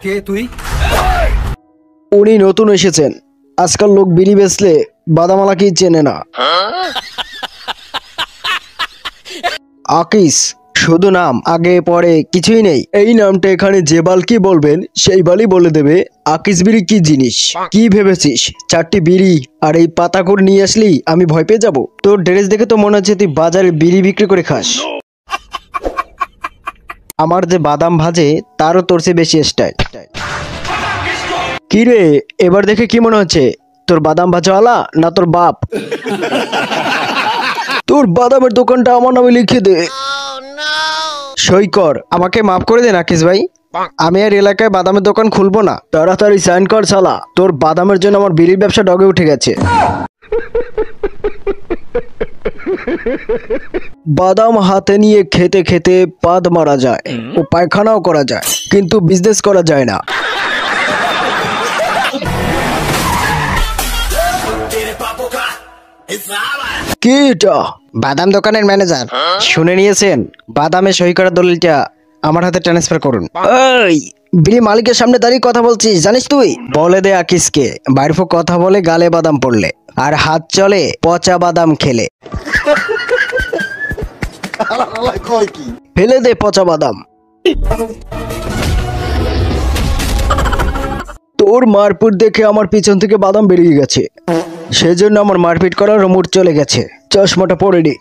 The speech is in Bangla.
কে তুই? উনি নতুন এসেছেন। আজকাল লোক বিড়ি বেচলে বাদামালাকেই চেনে না। আকিস শুধু নাম, আগে পরে কিছুই নেই। এই নামটা এখানে যে বাল কি বলবেন সেই বালই বলে দেবে আকিস বিড়ি কি জিনিস। কি ভেবেছিস 4টি বিড়ি আর এই পাতাকুড় নিয়ে আসলি আমি ভয় পেয়ে যাবো? তোর ড্রেস দেখে তো মনে হচ্ছে তুই বাজারে বিড়ি বিক্রি করে খাস। আমার যে বাদাম ভাজে তারও তোর চেয়ে বেশি স্টাইল। কি রে, এবার দেখে কি মনে হচ্ছে? তোর বাদাম ভাজাওয়ালা না তোর বাপ? তোর বাদামের দোকানটা আমার নামে লিখে দে। সই কর। আমাকে মাফ করে দেন আকিস ভাই, আমি আর এলাকায় বাদামের দোকান খুলবো না। তাড়াতাড়ি সাইন কর শালা, তোর বাদামের জন্য আমার বিড়ির ব্যবসা ডগে উঠে গেছে। বাদাম হাতে নিয়ে খেতে খেতে পাদ মারা যায় ও পায়খানাও করা যায়, কিন্তু বিজনেস করা যায় না। কি এটা? বাদাম দোকানের ম্যানেজার। শুনে নিয়েছেন? বাদামে সই করা দলিলটা আমার হাতে ট্রান্সফার করুন। এই বিড়ি মালিকের সামনে দাঁড়িয়ে কথা বলছিস জানিস তুই? বলে দে আকিসকে বাইরফো কথা বলে গালে বাদাম পড়লে আর হাত চলে পচা বাদাম খেলে। ফেলে দে পচা বাদাম। তোর মারপিট দেখে আমার পিছন থেকে বাদাম বেরিয়ে গেছে, সেজন্য আমার মারপিট করার মুড চলে গেছে। চশমাটা পরে নি।